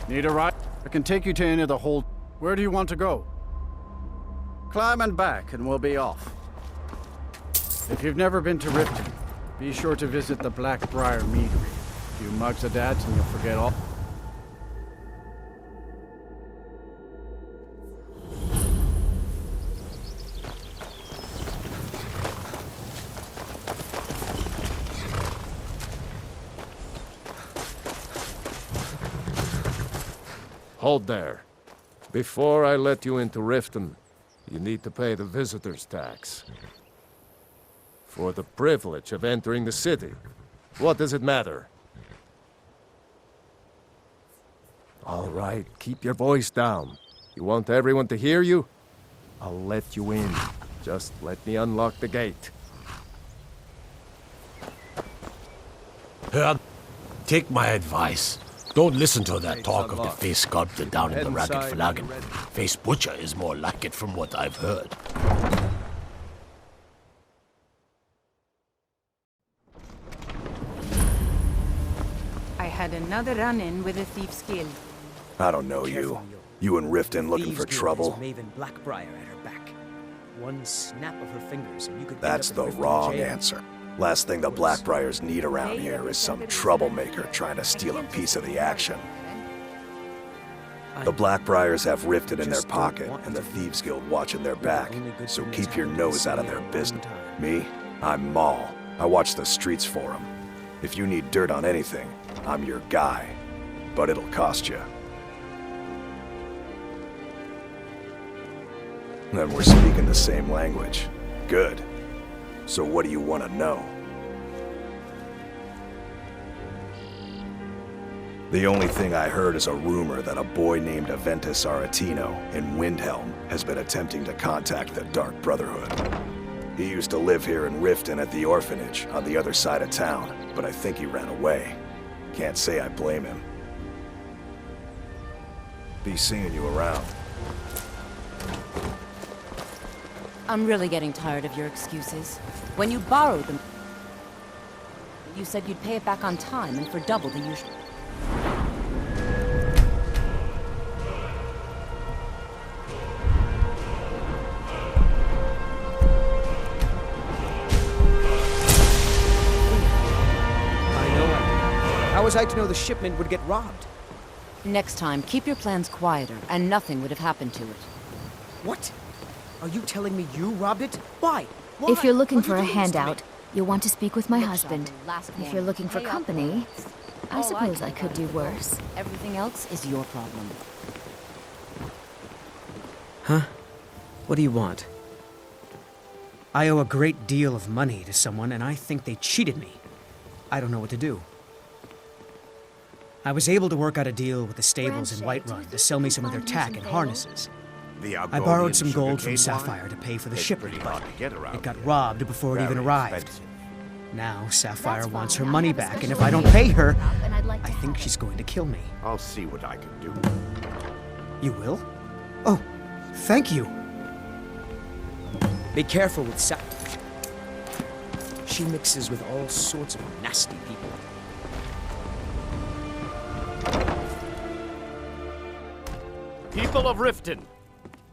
Need a ride? I can take you to any of the hold. Where do you want to go? Climb and back, and we'll be off. If you've never been to Riften, be sure to visit the Blackbriar Meadery. A few mugs of that, and you'll forget all. Hold there. Before I let you into Riften, you need to pay the visitor's tax. For the privilege of entering the city. What does it matter? All right, keep your voice down. You want everyone to hear you? I'll let you in. Just let me unlock the gate. Take my advice. Don't listen to that talk of the face sculptor down in the Ragged Flagon. Face Butcher is more like it from what I've heard. I had another run-in with a thief's guild. I don't know you. You and Riften looking for trouble? Maven Blackbriar at her back. One snap of her fingers and you could. That's the wrong answer. Last thing the Blackbriars need around here is some troublemaker trying to steal a piece of the action. The Blackbriars have Riften in their pocket, and the Thieves Guild watching their back, so keep your nose out of their business. Me? I'm Maul. I watch the streets for them. If you need dirt on anything, I'm your guy. But it'll cost you. Then we're speaking the same language. Good. So what do you want to know? The only thing I heard is a rumor that a boy named Aventus Aretino in Windhelm has been attempting to contact the Dark Brotherhood. He used to live here in Riften at the orphanage on the other side of town, but I think he ran away. Can't say I blame him. Be seeing you around. I'm really getting tired of your excuses. When you borrowed them, you said you'd pay it back on time and for double the usual. How was I to know the shipment would get robbed? Next time, keep your plans quieter, and nothing would have happened to it. What? Are you telling me you robbed it? Why? If you're looking What for are a you doing this to me? handout, you'll want to speak with my Look, husband. Shotty, last If warning, you're looking for pay up company, or I suppose I can't could do help it. worse. Everything else is your problem. Huh? What do you want? I owe a great deal of money to someone, and I think they cheated me. I don't know what to do. I was able to work out a deal with the stables in Whiterun to sell me some of their tack and harnesses. I borrowed some gold from Sapphire to pay for the shipment, but it got robbed before it even arrived. Now Sapphire wants her money back, and if I don't pay her, I think she's going to kill me. I'll see what I can do. You will? Oh, thank you. Be careful with Sapphire. She mixes with all sorts of nasty people. People of Riften,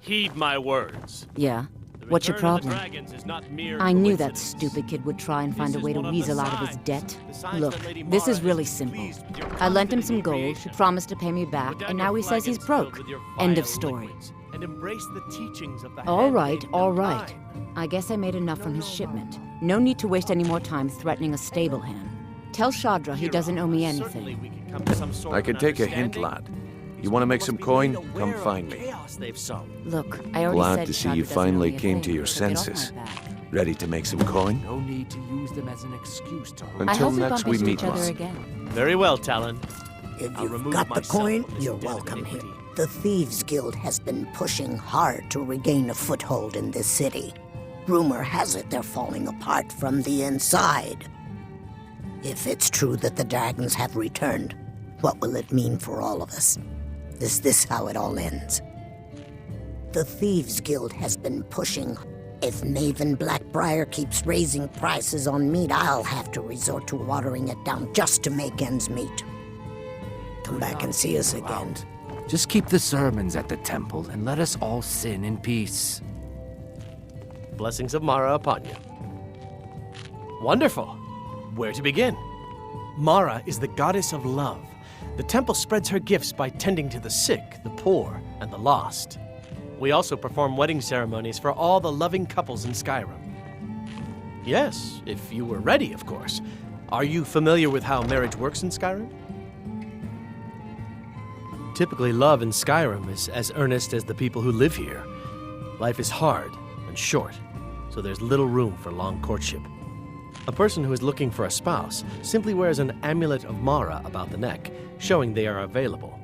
heed my words. Yeah? The What's your return of the problem? dragons is not mere I knew that coincidence. stupid kid would try and find a This way is to one of the weasel out of his signs. debt. The signs Look, that Lady this Mara is really has simple. pleased with your I lent him some confident gold, he creation. promised to pay me back, Put down and now your he says he's flagons filled broke. with your End of vile story. liquids, and embrace the teachings of the All right, handmaiden all of right. time. I guess I made enough from his shipment. No need to waste any more time threatening a stable hand. Tell Shadra he doesn't owe me Certainly anything. we can come to some sort I of can an take a hint, understanding. lad. You want to make Must some be coin? made aware Come of find the me. chaos they've sown. Look, I already Glad said to see Shadra you doesn't owe finally me a came thing, to your so get off my senses. back. Ready to make some coin? No need to use them as an excuse to I Until hope we next bump we into meet each other once. again. Very well, Talon. If I'll you've remove got the myself coin, from this you're den of welcome here. iniquity. The Thieves Guild has been pushing hard to regain a foothold in this city. Rumor has it they're falling apart from the inside. If it's true that the dragons have returned, what will it mean for all of us? Is this how it all ends? The Thieves Guild has been pushing. If Maven Blackbriar keeps raising prices on meat, I'll have to resort to watering it down just to make ends meet. come back and see us again. Just keep the sermons at the temple and let us all sin in peace. Blessings of Mara upon you. Wonderful. Where to begin? Mara is the goddess of love. The temple spreads her gifts by tending to the sick, the poor, and the lost. We also perform wedding ceremonies for all the loving couples in Skyrim. Yes, if you were ready, of course. Are you familiar with how marriage works in Skyrim? Typically, love in Skyrim is as earnest as the people who live here. Life is hard and short, so there's little room for long courtship. A person who is looking for a spouse simply wears an amulet of Mara about the neck, showing they are available.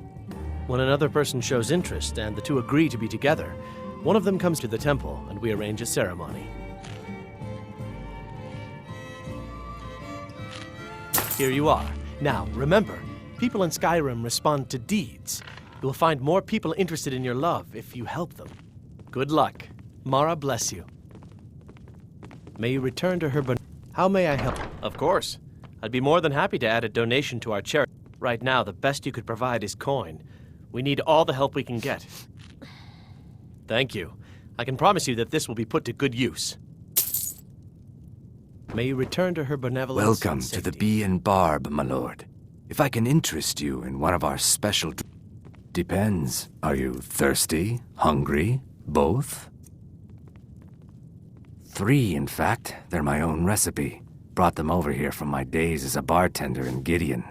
When another person shows interest and the two agree to be together, one of them comes to the temple and we arrange a ceremony. Here you are. Now, remember, people in Skyrim respond to deeds. You will find more people interested in your love if you help them. Good luck. Mara bless you. May you return to her. How may I help? Of course. I'd be more than happy to add a donation to our charity. Right now, the best you could provide is coin. We need all the help we can get. Thank you. I can promise you that this will be put to good use. May you return to her benevolence. Welcome to the Bee and Barb, my lord. If I can interest you in one of our special... Depends. Are you thirsty? Hungry? Both? 3, in fact. They're my own recipe. Brought them over here from my days as a bartender in Gideon.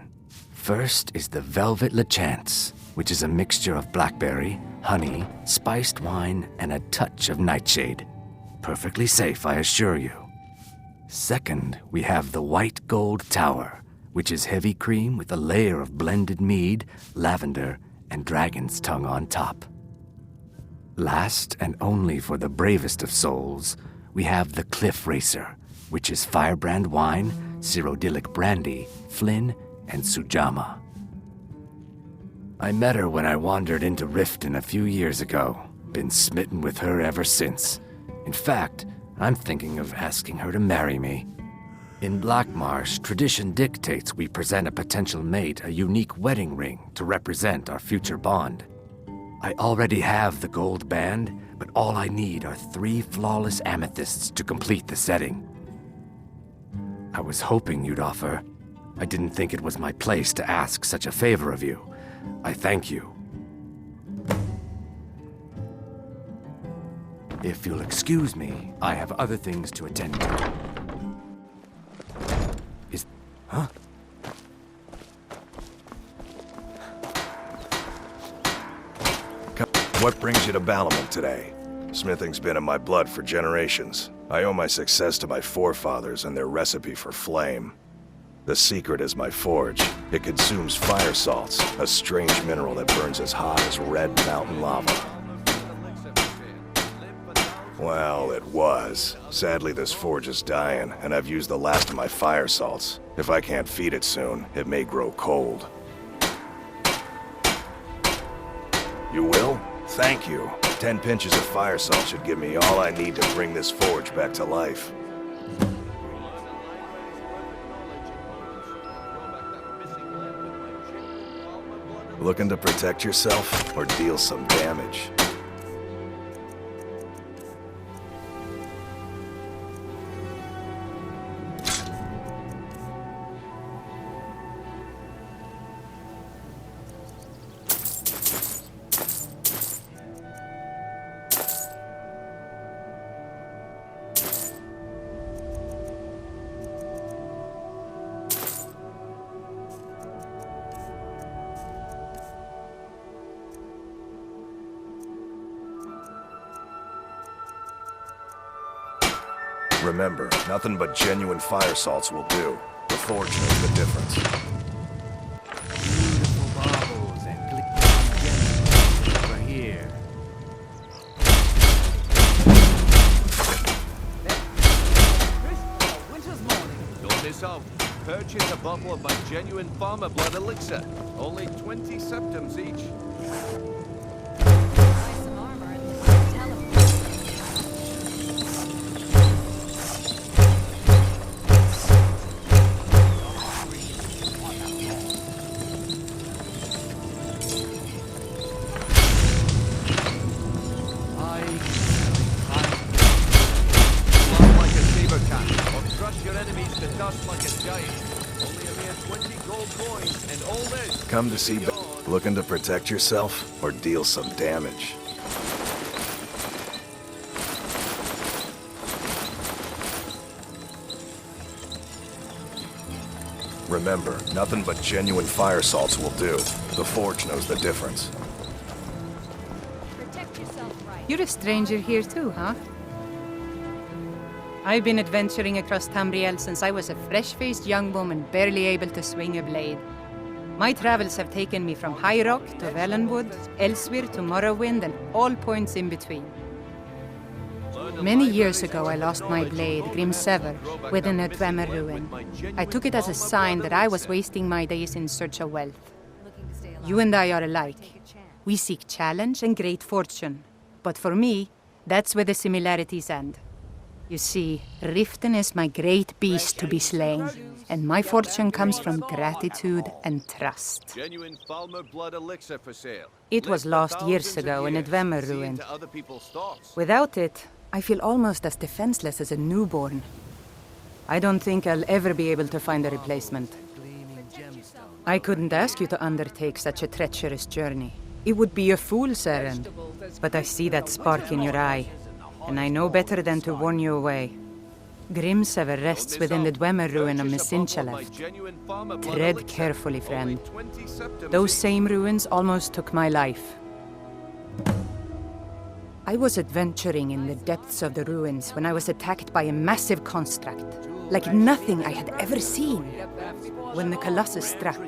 First is the Velvet Lechance, which is a mixture of blackberry, honey, spiced wine, and a touch of nightshade. Perfectly safe, I assure you. Second, we have the White Gold Tower, which is heavy cream with a layer of blended mead, lavender, and dragon's tongue on top. Last, and only for the bravest of souls, we have the Cliff Racer, which is firebrand wine, Cyrodiilic brandy, Flynn, and Sujama. I met her when I wandered into Riften a few years ago. Been smitten with her ever since. In fact, I'm thinking of asking her to marry me. In Blackmarsh, tradition dictates we present a potential mate a unique wedding ring to represent our future bond. I already have the gold band, but all I need are 3 flawless amethysts to complete the setting. I was hoping you'd offer. I didn't think it was my place to ask such a favor of you. I thank you. If you'll excuse me, I have other things to attend to. Huh? What brings you to Balamont today? Smithing's been in my blood for generations. I owe my success to my forefathers and their recipe for flame. The secret is my forge. It consumes fire salts, a strange mineral that burns as hot as red mountain lava. Well, it was. Sadly, this forge is dying, and I've used the last of my fire salts. If I can't feed it soon, it may grow cold. You will? Thank you. 10 pinches of fire salt should give me all I need to bring this forge back to life. Looking to protect yourself or deal some damage? Remember, nothing but genuine fire salts will do. The forge knows the difference. Beautiful baubles and glittering gems over here. Winter's morning. Don't miss out. Purchase a bottle of my genuine farmer blood elixir. Only 20 septums each. 20 gold coins and all this. Come to see... Looking to protect yourself or deal some damage? Remember, nothing but genuine fire salts will do. The Forge knows the difference. You're a stranger here too, huh? I've been adventuring across Tamriel since I was a fresh-faced young woman barely able to swing a blade. My travels have taken me from High Rock to Valenwood, elsewhere to Morrowind, and all points in between. Many years ago, I lost my blade, Grimsever, within a Dwemer ruin. I took it as a sign that I was wasting my days in search of wealth. You and I are alike. We seek challenge and great fortune. But for me, that's where the similarities end. You see, Riften is my great beast to be slain, and my fortune comes from gratitude and trust. Genuine Falmer blood elixir for sale. It was lost years ago in a Dwemer ruin. Without it, I feel almost as defenseless as a newborn. I don't think I'll ever be able to find a replacement. I couldn't ask you to undertake such a treacherous journey. It would be a fool's errand. But I see that spark in your eye, and I know better than to warn you away. Grimsever rests within the Dwemer ruin of Mesinchaleft. Tread carefully, friend. Those same ruins almost took my life. I was adventuring in the depths of the ruins when I was attacked by a massive construct, like nothing I had ever seen. When the Colossus struck,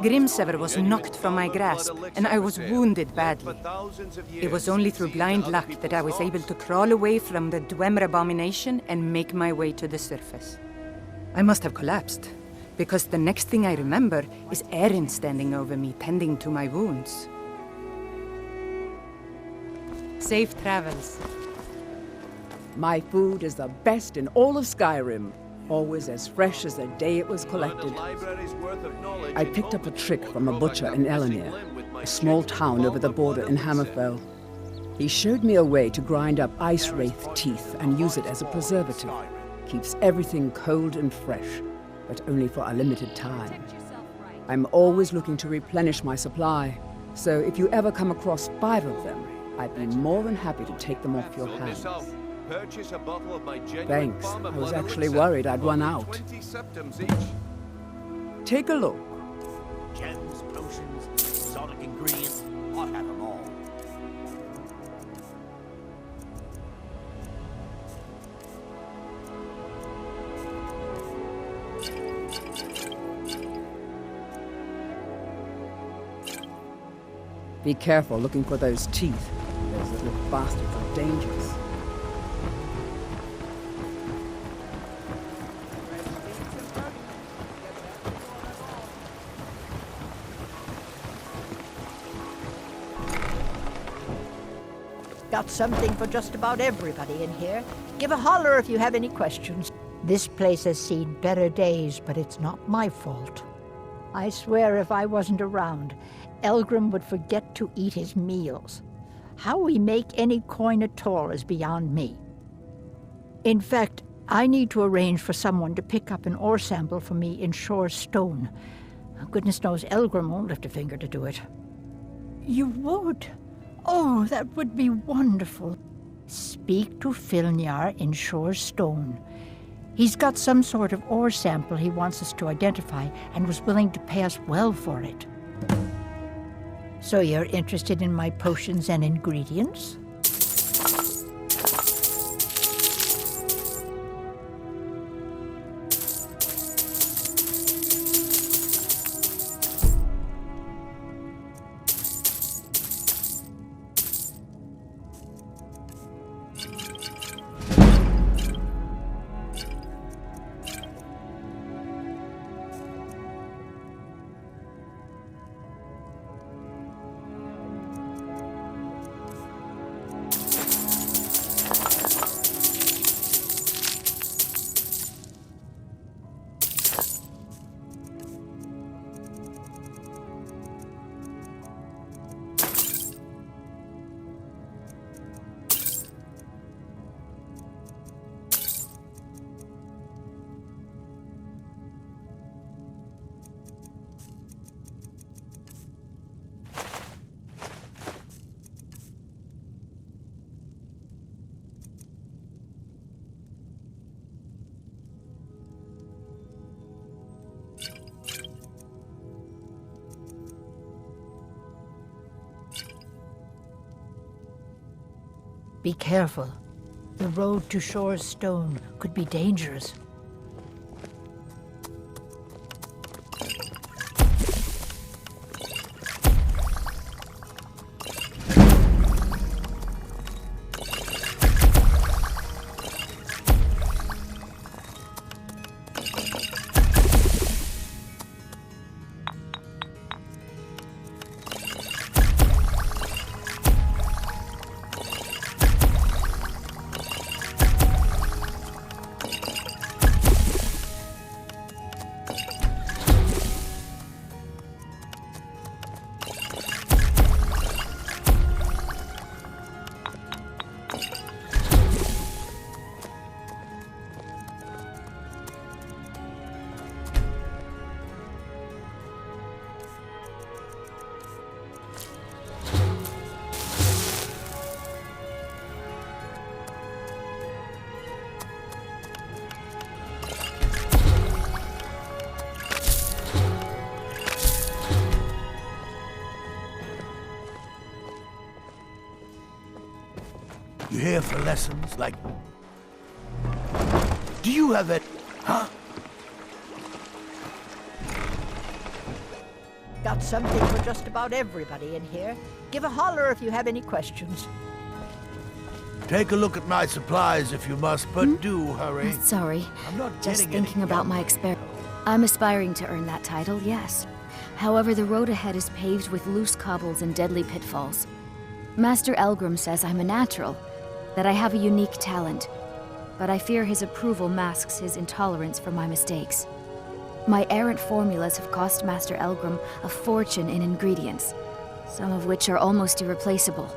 Grimsever was knocked from my grasp, and I was wounded badly. It was only through blind luck that I was able to crawl away from the Dwemer abomination and make my way to the surface. I must have collapsed, because the next thing I remember is Erin standing over me, tending to my wounds. Safe travels. My food is the best in all of Skyrim. Always as fresh as the day it was collected. I picked up a trick from a butcher in Elenir, a small town over the border in Hammerfell. He showed me a way to grind up ice wraith teeth and use it as a preservative. Keeps everything cold and fresh, but only for a limited time. I'm always looking to replenish my supply, so if you ever come across 5 of them, I'd be more than happy to take them off your hands. Purchase a bottle of my genuine Thanks. Farmer I was blood actually elixir. worried I'd run Only out. 20 septums each. Take a look. Gems, potions, exotic ingredients, I have them all. Be careful looking for those teeth. Those little bastards are dangerous. Got something for just about everybody in here. Give a holler if you have any questions. This place has seen better days, but it's not my fault. I swear if I wasn't around, Elgrim would forget to eat his meals. How we make any coin at all is beyond me. In fact, I need to arrange for someone to pick up an ore sample for me in Shore Stone. Goodness knows Elgrim won't lift a finger to do it. You would? Oh, that would be wonderful. Speak to Filnyar in Shore Stone. He's got some sort of ore sample he wants us to identify and was willing to pay us well for it. So you're interested in my potions and ingredients? Be careful. The road to Shore's Stone could be dangerous. You here for lessons, like... Do you have it? Huh? Got something for just about everybody in here. Give a holler if you have any questions. Take a look at my supplies if you must, but do hurry. Sorry. I'm not Just getting any thinking about my experiment. I'm aspiring to earn that title, yes. However, the road ahead is paved with loose cobbles and deadly pitfalls. Master Elgrim says I'm a natural, that I have a unique talent, but I fear his approval masks his intolerance for my mistakes. My errant formulas have cost Master Elgrim a fortune in ingredients, some of which are almost irreplaceable.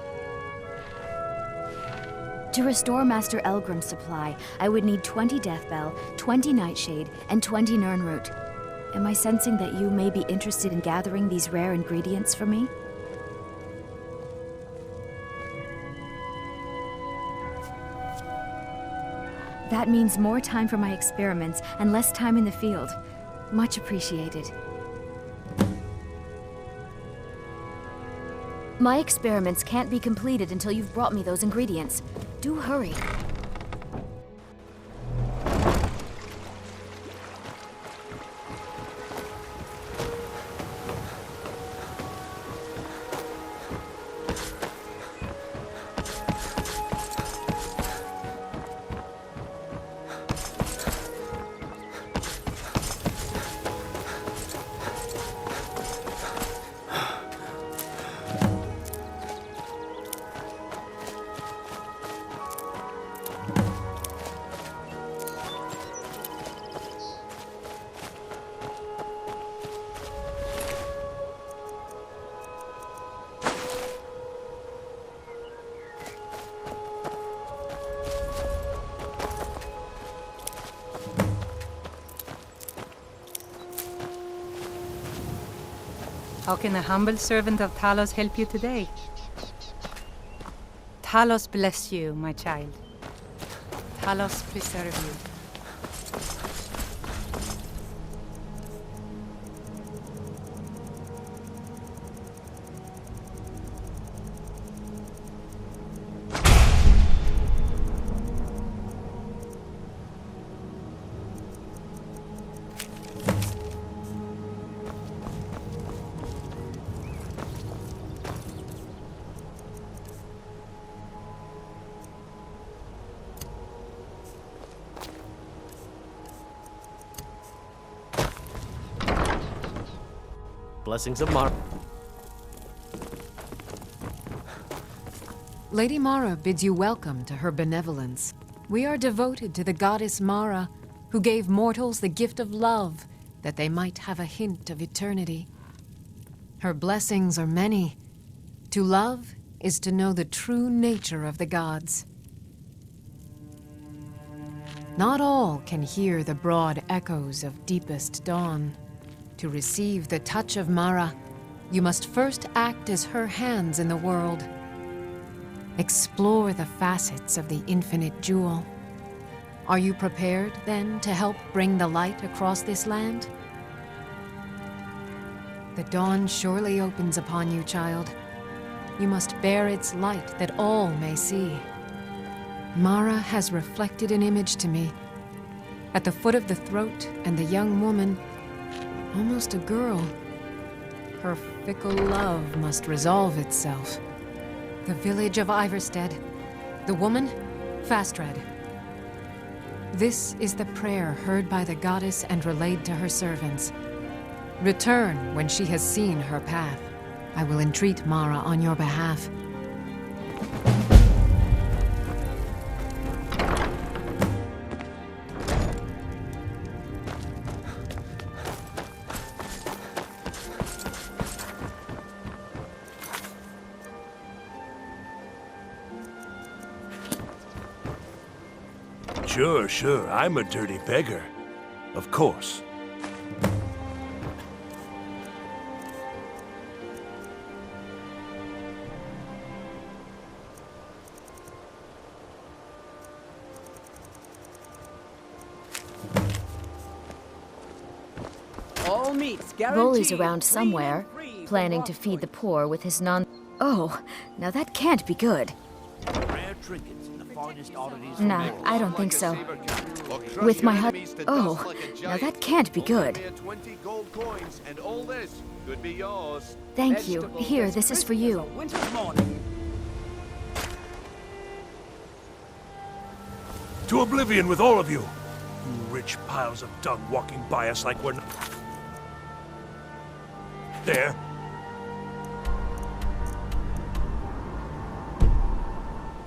To restore Master Elgrim's supply, I would need 20 Deathbell, 20 Nightshade, and 20 Nirnroot. Am I sensing that you may be interested in gathering these rare ingredients for me? That means more time for my experiments and less time in the field. Much appreciated. My experiments can't be completed until you've brought me those ingredients. Do hurry. How can a humble servant of Talos help you today? Talos bless you, my child. Talos preserve you. Blessings of Mara. Lady Mara bids you welcome to her benevolence. We are devoted to the goddess Mara, who gave mortals the gift of love, that they might have a hint of eternity. Her blessings are many. To love is to know the true nature of the gods. Not all can hear the broad echoes of deepest dawn. To receive the touch of Mara, you must first act as her hands in the world. Explore the facets of the infinite jewel. Are you prepared, then, to help bring the light across this land? The dawn surely opens upon you, child. You must bear its light that all may see. Mara has reflected an image to me. At the foot of the throat, and the young woman, almost a girl. Her fickle love must resolve itself. The village of Iverstead. The woman, Fastred. This is the prayer heard by the goddess and relayed to her servants. Return when she has seen her path. I will entreat Mara on your behalf. Sure, I'm a dirty beggar. Of course. All meats guaranteed. Rolly's around somewhere, planning to feed the poor with his non... Oh, now that can't be good. Rare trinkets and the finest oddities. Nah, I don't think so. With my Oh, now that can't be good. 20 gold coins, and all this could be yours. Thank you. Here, this is for you. Winter's morning. To oblivion with all of you! You rich piles of dung walking by us like we're... There.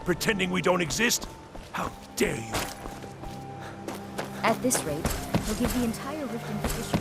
Pretending we don't exist? How dare you! At this rate, we'll give the entire Rift Inquisition...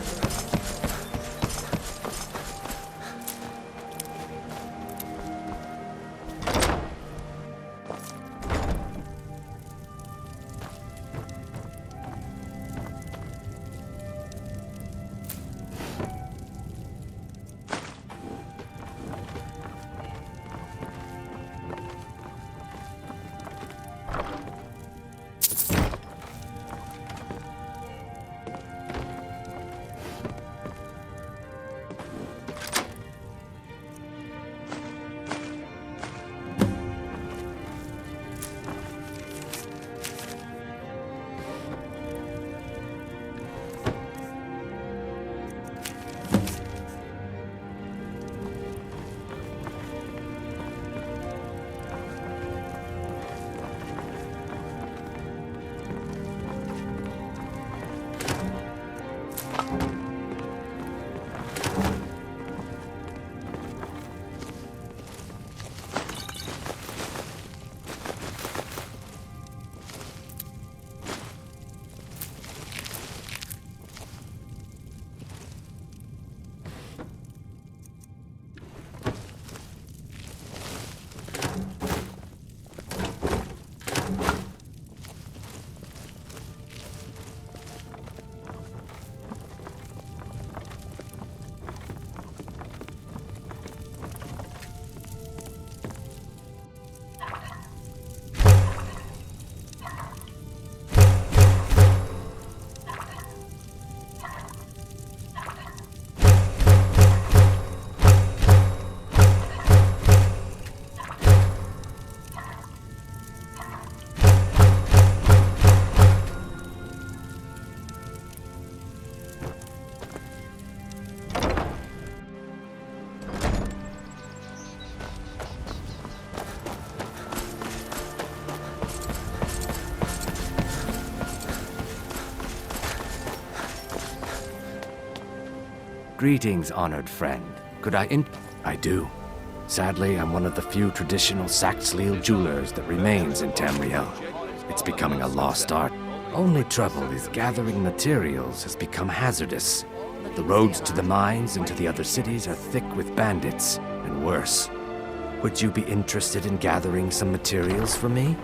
Greetings, honored friend. Could I do. Sadly, I'm one of the few traditional Saxhleel jewelers that remains in Tamriel. It's becoming a lost art. Only trouble is gathering materials has become hazardous. The roads to the mines and to the other cities are thick with bandits, and worse. Would you be interested in gathering some materials for me?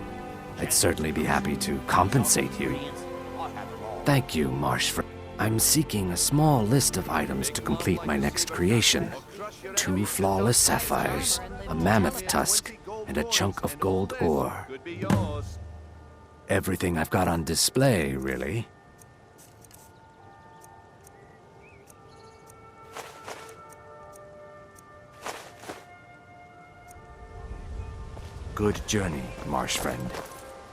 I'd certainly be happy to compensate you. Thank you, Marsh friend. I'm seeking a small list of items to complete my next creation. 2 flawless sapphires, a mammoth tusk, and a chunk of gold ore. Everything I've got on display, really. Good journey, Marsh friend.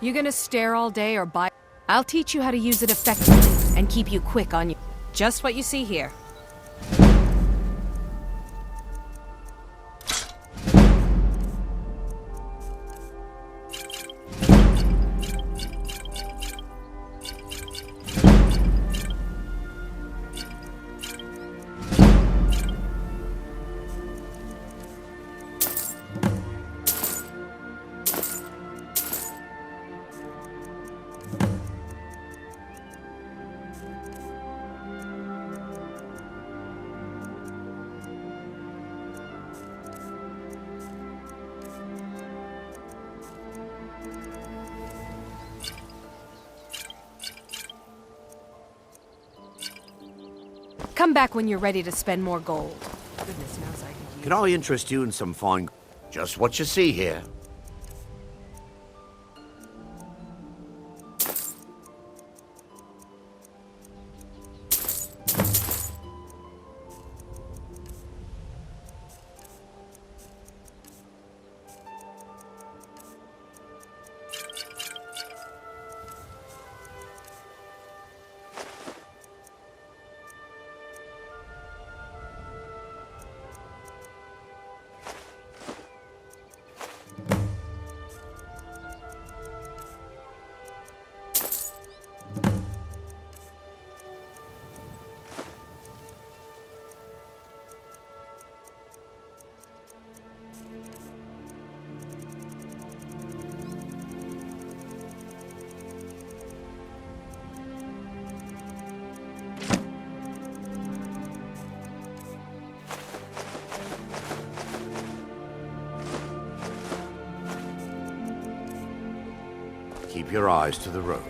You gonna stare all day or buy? I'll teach you how to use it effectively and keep you quick on your... Just what you see here. Come back when you're ready to spend more gold. Goodness knows I could use... Can I interest you in some fine... Just what you see here. Keep your eyes to the road.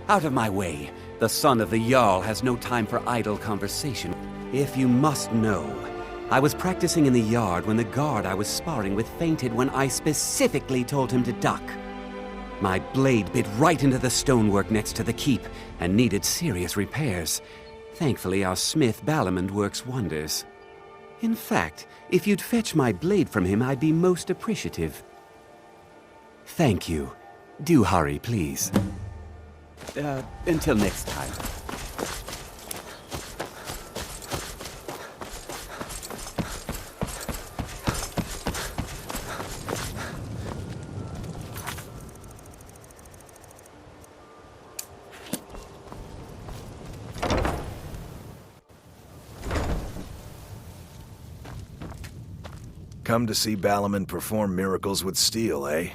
Out of my way. The son of the Jarl has no time for idle conversation. If you must know, I was practicing in the yard when the guard I was sparring with fainted when I specifically told him to duck. My blade bit right into the stonework next to the keep and needed serious repairs. Thankfully, our smith Balamond works wonders. In fact, if you'd fetch my blade from him, I'd be most appreciative. Thank you. Do hurry, please. Until next time. Come to see Balamond perform miracles with steel, eh?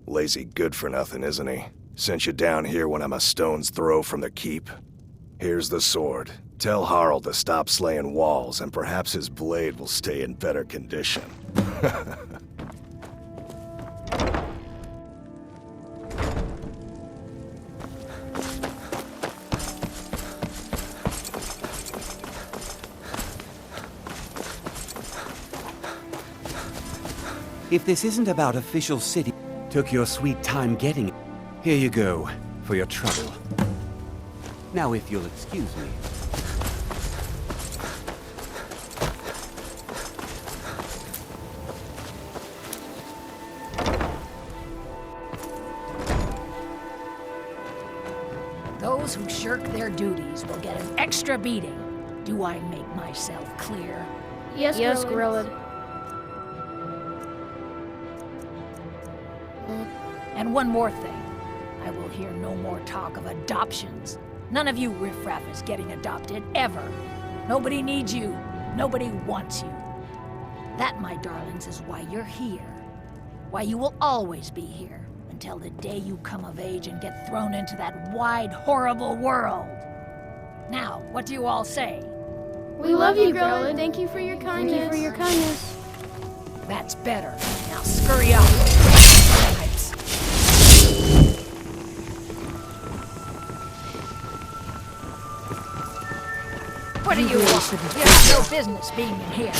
Lazy good-for-nothing, isn't he? Sent you down here when I'm a stone's throw from the keep. Here's the sword. Tell Harald to stop slaying walls, and perhaps his blade will stay in better condition. If this isn't about official city, took your sweet time getting it. Here you go, for your trouble. Now if you'll excuse me. Those who shirk their duties will get an extra beating. Do I make myself clear? Yes, Grillad. And one more thing. I will hear no more talk of adoptions. None of you riffraff is getting adopted, ever. Nobody needs you. Nobody wants you. That, my darlings, is why you're here. Why you will always be here, until the day you come of age and get thrown into that wide, horrible world. Now, what do you all say? We love you, Grillad. Thank you for your kindness. Thank you for your kindness. That's better. Now scurry up. What do you want? You have no business being in here.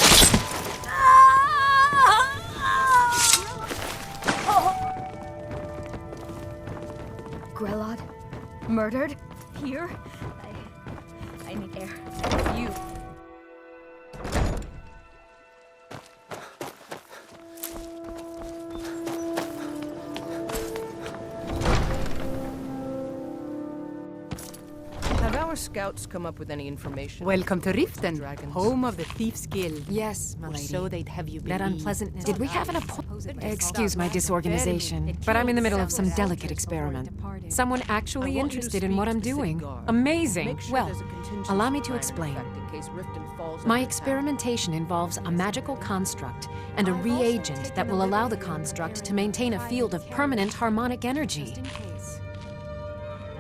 Grillad? Murdered? Here? I need air. You. Have our scouts come up with any information? Welcome to Riften, home of the Thief's Guild. Yes, my lady. So they'd have you believe. That unpleasantness. Did we have an appointment? Excuse my disorganization, but I'm in the middle of some delicate experiment. Someone actually interested in what I'm doing. Amazing. Well, allow me to explain. My experimentation involves a magical construct and a reagent that will allow the construct to maintain a field of permanent harmonic energy.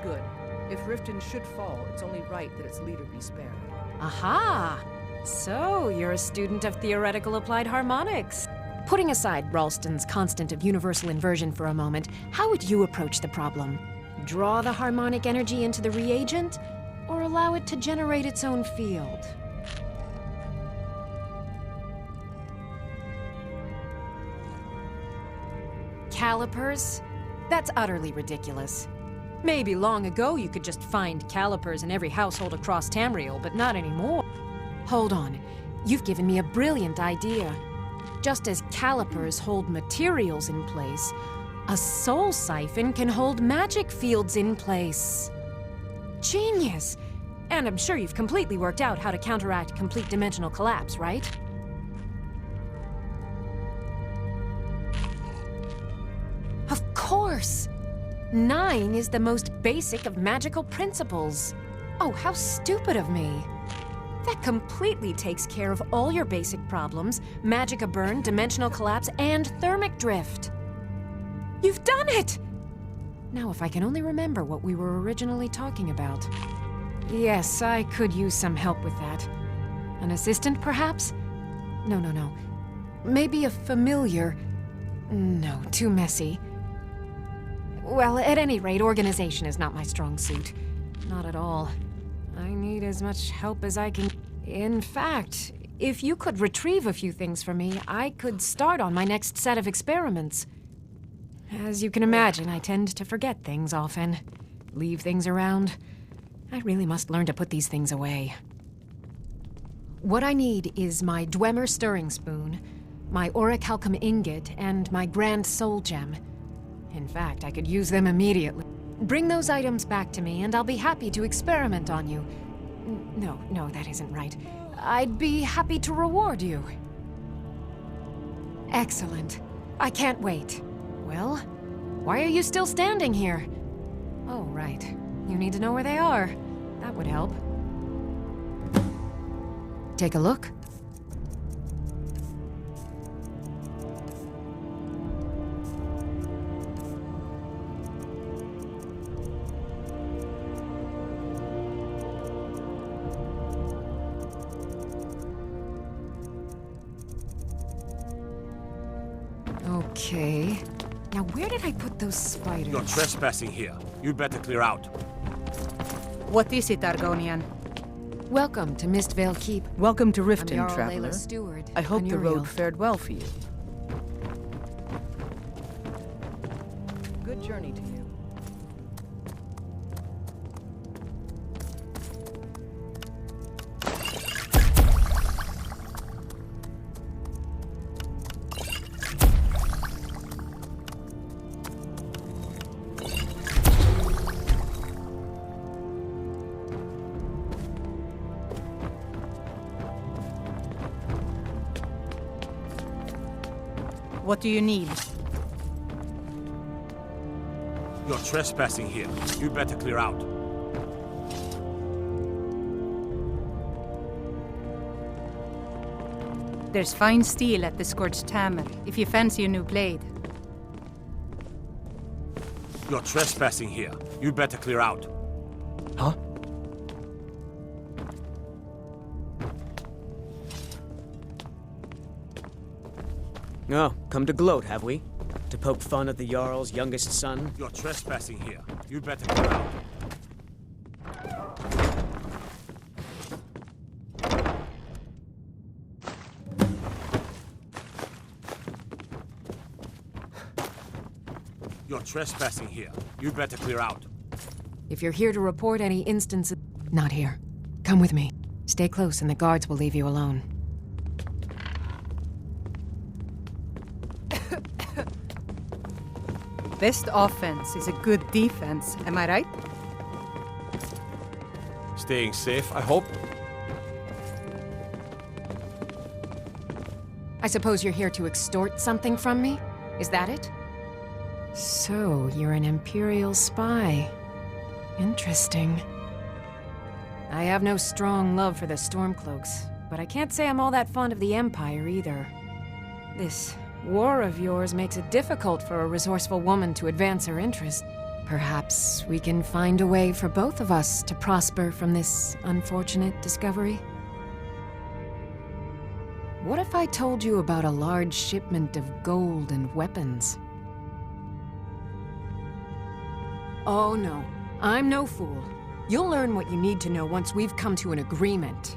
Good. If Riften should fall, it's only right that its leader be spared. Aha! So, you're a student of theoretical applied harmonics. Putting aside Ralston's constant of universal inversion for a moment, how would you approach the problem? Draw the harmonic energy into the reagent, or allow it to generate its own field? Calipers? That's utterly ridiculous. Maybe long ago you could just find calipers in every household across Tamriel, but not anymore. Hold on. You've given me a brilliant idea. Just as calipers hold materials in place, a soul siphon can hold magic fields in place. Genius! And I'm sure you've completely worked out how to counteract complete dimensional collapse, right? Of course! 9 is the most basic of magical principles. Oh, how stupid of me. That completely takes care of all your basic problems: magicka burn, dimensional collapse, and thermic drift. You've done it! Now, if I can only remember what we were originally talking about. Yes, I could use some help with that. An assistant, perhaps? No. Maybe a familiar. No, too messy. Well, at any rate, organization is not my strong suit. Not at all. I need as much help as I can. In fact, if you could retrieve a few things for me, I could start on my next set of experiments. As you can imagine, I tend to forget things often. Leave things around. I really must learn to put these things away. What I need is my Dwemer stirring spoon, my orichalcum ingot, and my grand soul gem. In fact, I could use them immediately. Bring those items back to me, and I'll be happy to experiment on you. No, that isn't right. I'd be happy to reward you. Excellent. I can't wait. Well, why are you still standing here? Oh, right. You need to know where they are. That would help. Take a look. Okay. Now, where did I put those spiders? You're trespassing here. You better clear out. What is it, Argonian? Welcome to Mistvale Keep. Welcome to I'm Riften, Jarl traveler. Layla's steward, I hope the Anuriel. road fared well for you. Good journey to you. What do you need? You're trespassing here. You better clear out. There's fine steel at the Scorched Hammer, if you fancy a new blade. You're trespassing here. You better clear out. Huh? Oh, come to gloat, have we? To poke fun at the Jarl's youngest son? You're trespassing here. You better clear out. You're trespassing here. You better clear out. If you're here to report any instances... Not here. Come with me. Stay close and the guards will leave you alone. Best offense is a good defense, am I right? Staying safe, I hope. I suppose you're here to extort something from me? Is that it? So, you're an Imperial spy. Interesting. I have no strong love for the Stormcloaks, but I can't say I'm all that fond of the Empire either. This war of yours makes it difficult for a resourceful woman to advance her interests. Perhaps we can find a way for both of us to prosper from this unfortunate discovery? What if I told you about a large shipment of gold and weapons? Oh no, I'm no fool. You'll learn what you need to know once we've come to an agreement.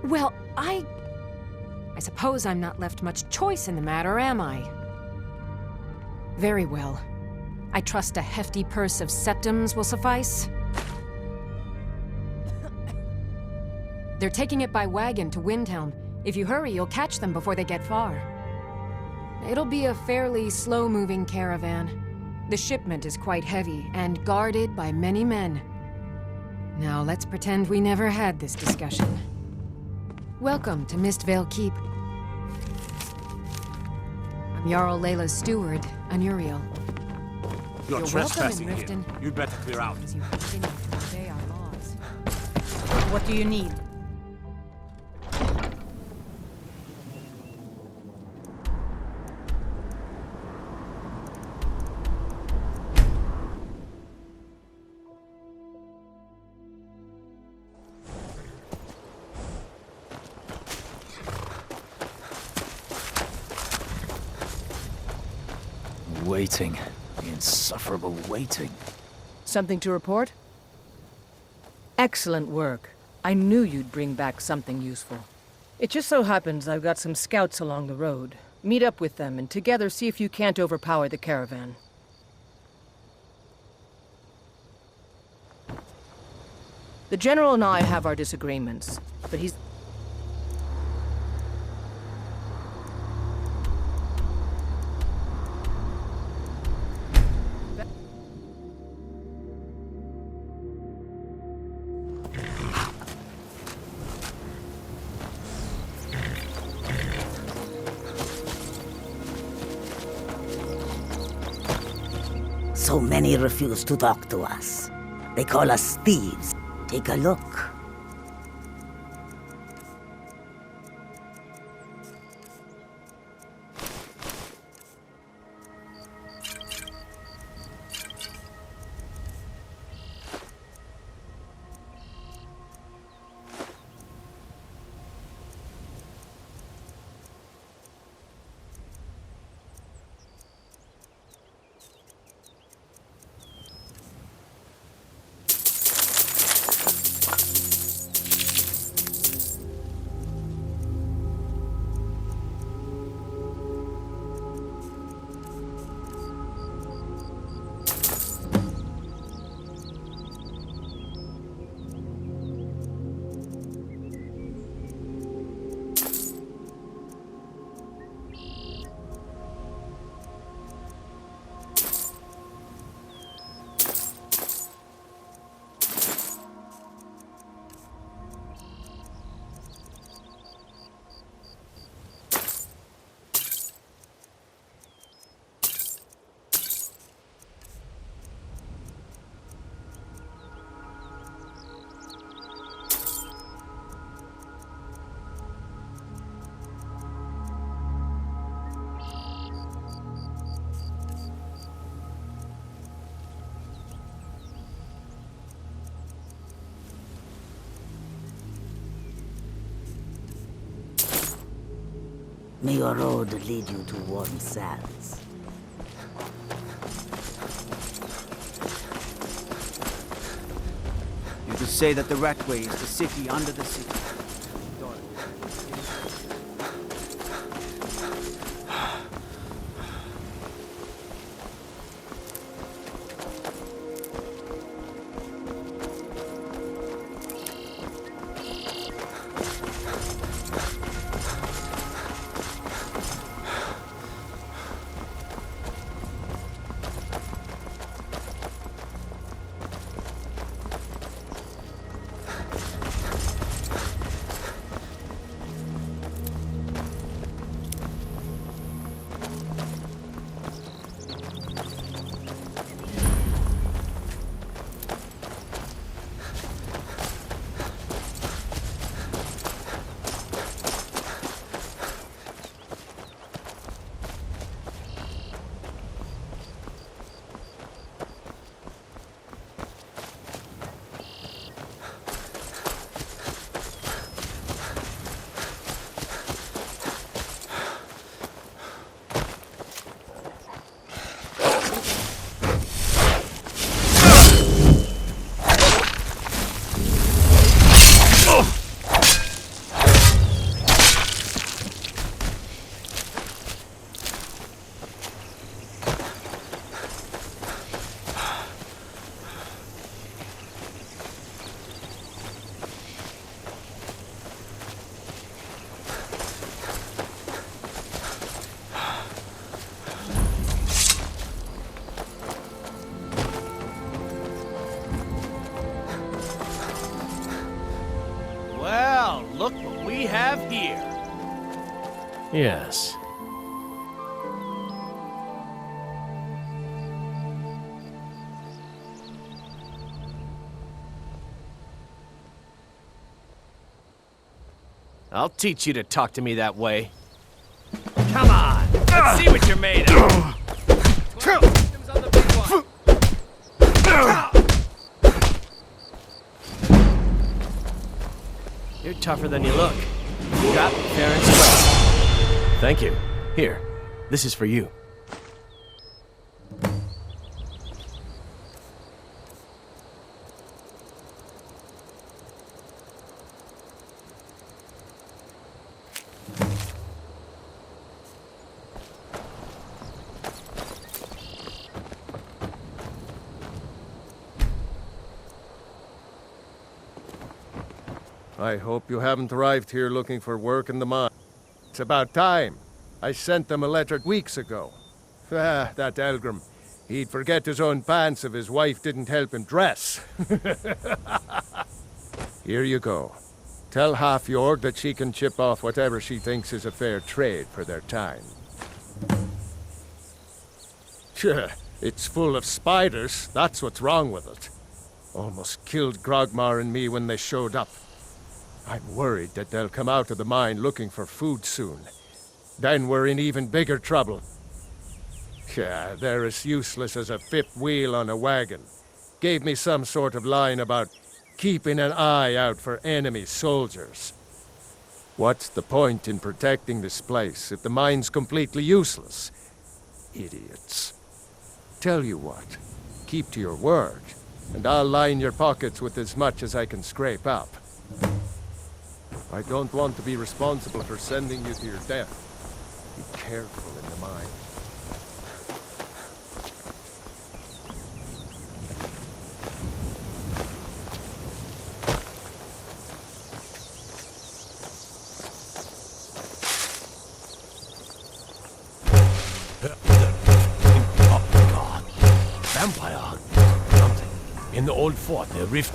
Well, I suppose I'm not left much choice in the matter, am I? Very well. I trust a hefty purse of septims will suffice. They're taking it by wagon to Windhelm. If you hurry, you'll catch them before they get far. It'll be a fairly slow-moving caravan. The shipment is quite heavy and guarded by many men. Now let's pretend we never had this discussion. Welcome to Mistvale Keep. I'm Jarl Layla's steward, Anuriel. You're trespassing welcome in here. Riften. You'd better clear out. As you continue to obey our laws. What do you need? Waiting. The insufferable waiting. Something to report? Excellent work. I knew you'd bring back something useful. It just so happens I've got some scouts along the road. Meet up with them and together see if you can't overpower the caravan. The General and I have our disagreements, but he's... So many refuse to talk to us. They call us thieves. Take a look. May your road lead you to warm sands. You could say that the Ratway is the city under the city. Well, look what we have here. Yes. I'll teach you to talk to me that way. Come on, let's see what you're made of. You're tougher than you look. Got fair and square. Thank you. Here, this is for you. I hope you haven't arrived here looking for work in the mine. It's about time. I sent them a letter weeks ago. Ah, that Elgrim. He'd forget his own pants if his wife didn't help him dress. Here you go. Tell Half-York that she can chip off whatever she thinks is a fair trade for their time. It's full of spiders. That's what's wrong with it. Almost killed Grogmar and me when they showed up. I'm worried that they'll come out of the mine looking for food soon. Then we're in even bigger trouble. Yeah, they're as useless as a fifth wheel on a wagon. Gave me some sort of line about keeping an eye out for enemy soldiers. What's the point in protecting this place if the mine's completely useless? Idiots. Tell you what, keep to your word, and I'll line your pockets with as much as I can scrape up. I don't want to be responsible for sending you to your death. Be careful in the mine. Oh, God. Vampire. Something. In the old fort near Rift.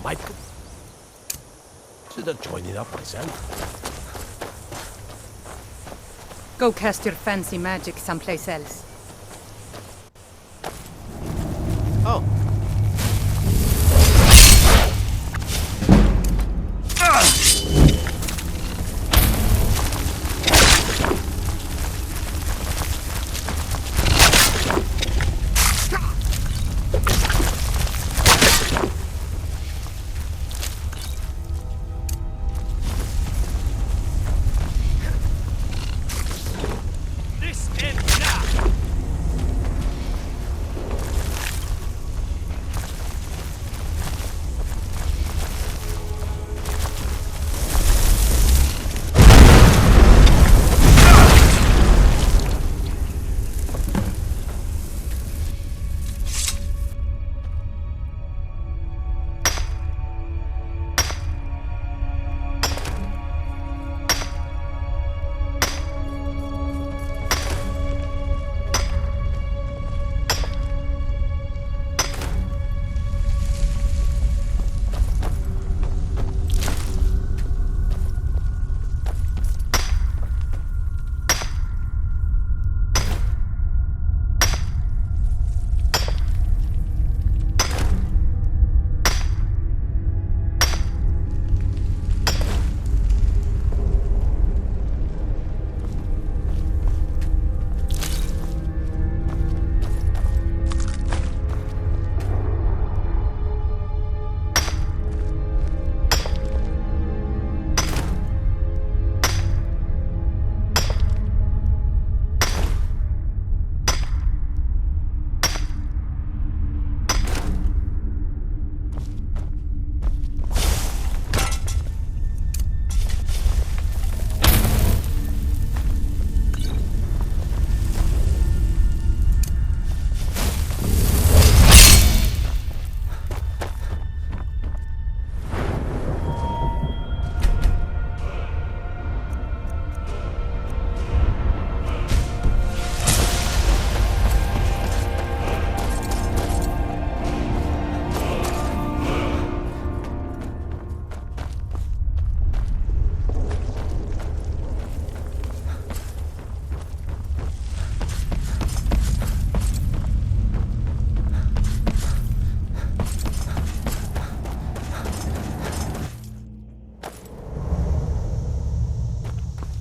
Might consider joining up myself. Go cast your fancy magic someplace else. Oh.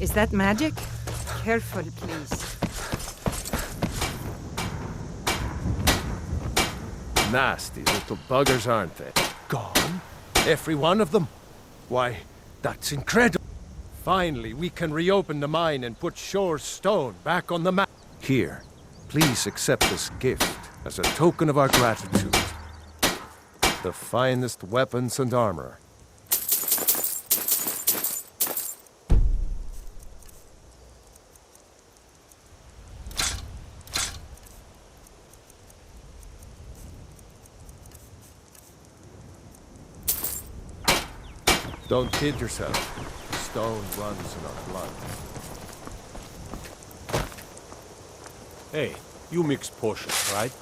Is that magic? Careful, please. Nasty little buggers, aren't they? Gone? Every one of them? Why, that's incredible. Finally, we can reopen the mine and put Shore's stone back on the map. Here, please accept this gift as a token of our gratitude. The finest weapons and armor. Don't kid yourself. Stone runs in our blood. Hey, you mix potions, right?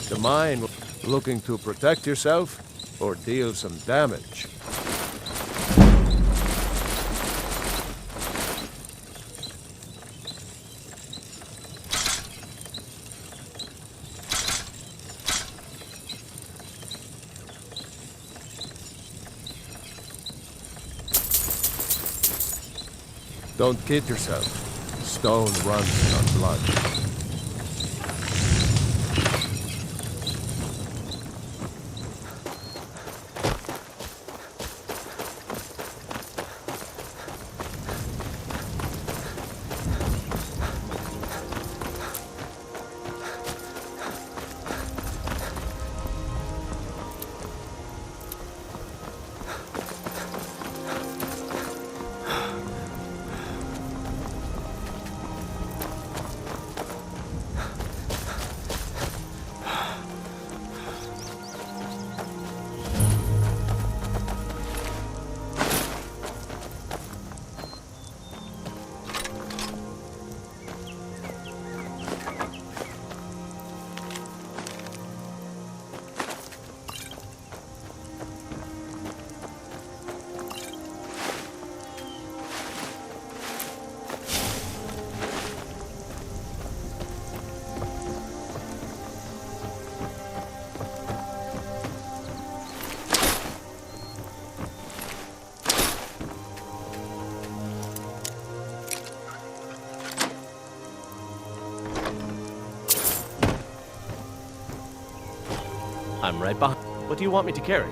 The mine, looking to protect yourself or deal some damage? Don't kid yourself. Stone runs in our blood. I'm right behind. What do you want me to carry?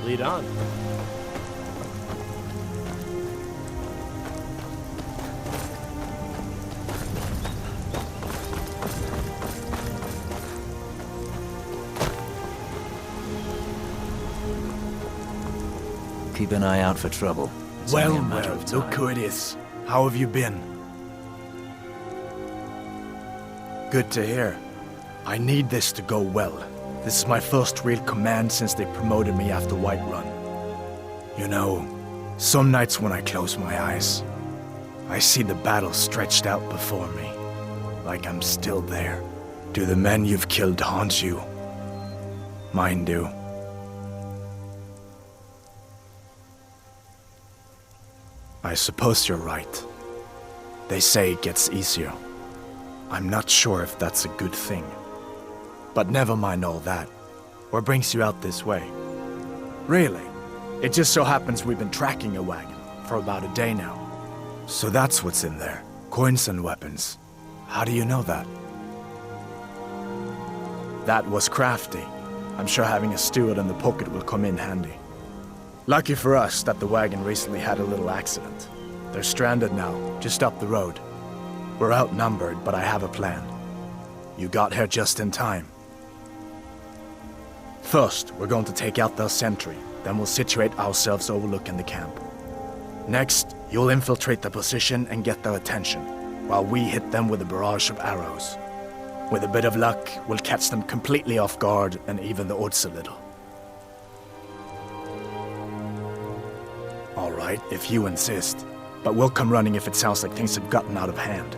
Lead on. keep an eye out for trouble. It's only a matter of time. Look who it is. How have you been? Good to hear. I need this to go well. This is my first real command since they promoted me after Whiterun. You know, some nights when I close my eyes, I see the battle stretched out before me, like I'm still there. Do the men you've killed haunt you? Mine do. I suppose you're right. They say it gets easier. I'm not sure if that's a good thing. But never mind all that. What brings you out this way? Really? It just so happens we've been tracking a wagon for about a day now. So that's what's in there. Coins and weapons. How do you know that? That was crafty. I'm sure having a steward in the pocket will come in handy. Lucky for us that the wagon recently had a little accident. They're stranded now, just up the road. We're outnumbered, but I have a plan. You got here just in time. First, we're going to take out their sentry, then we'll situate ourselves overlooking the camp. Next, you'll infiltrate the position and get their attention, while we hit them with a barrage of arrows. With a bit of luck, we'll catch them completely off guard and even the odds a little. All right, if you insist. But we'll come running if it sounds like things have gotten out of hand.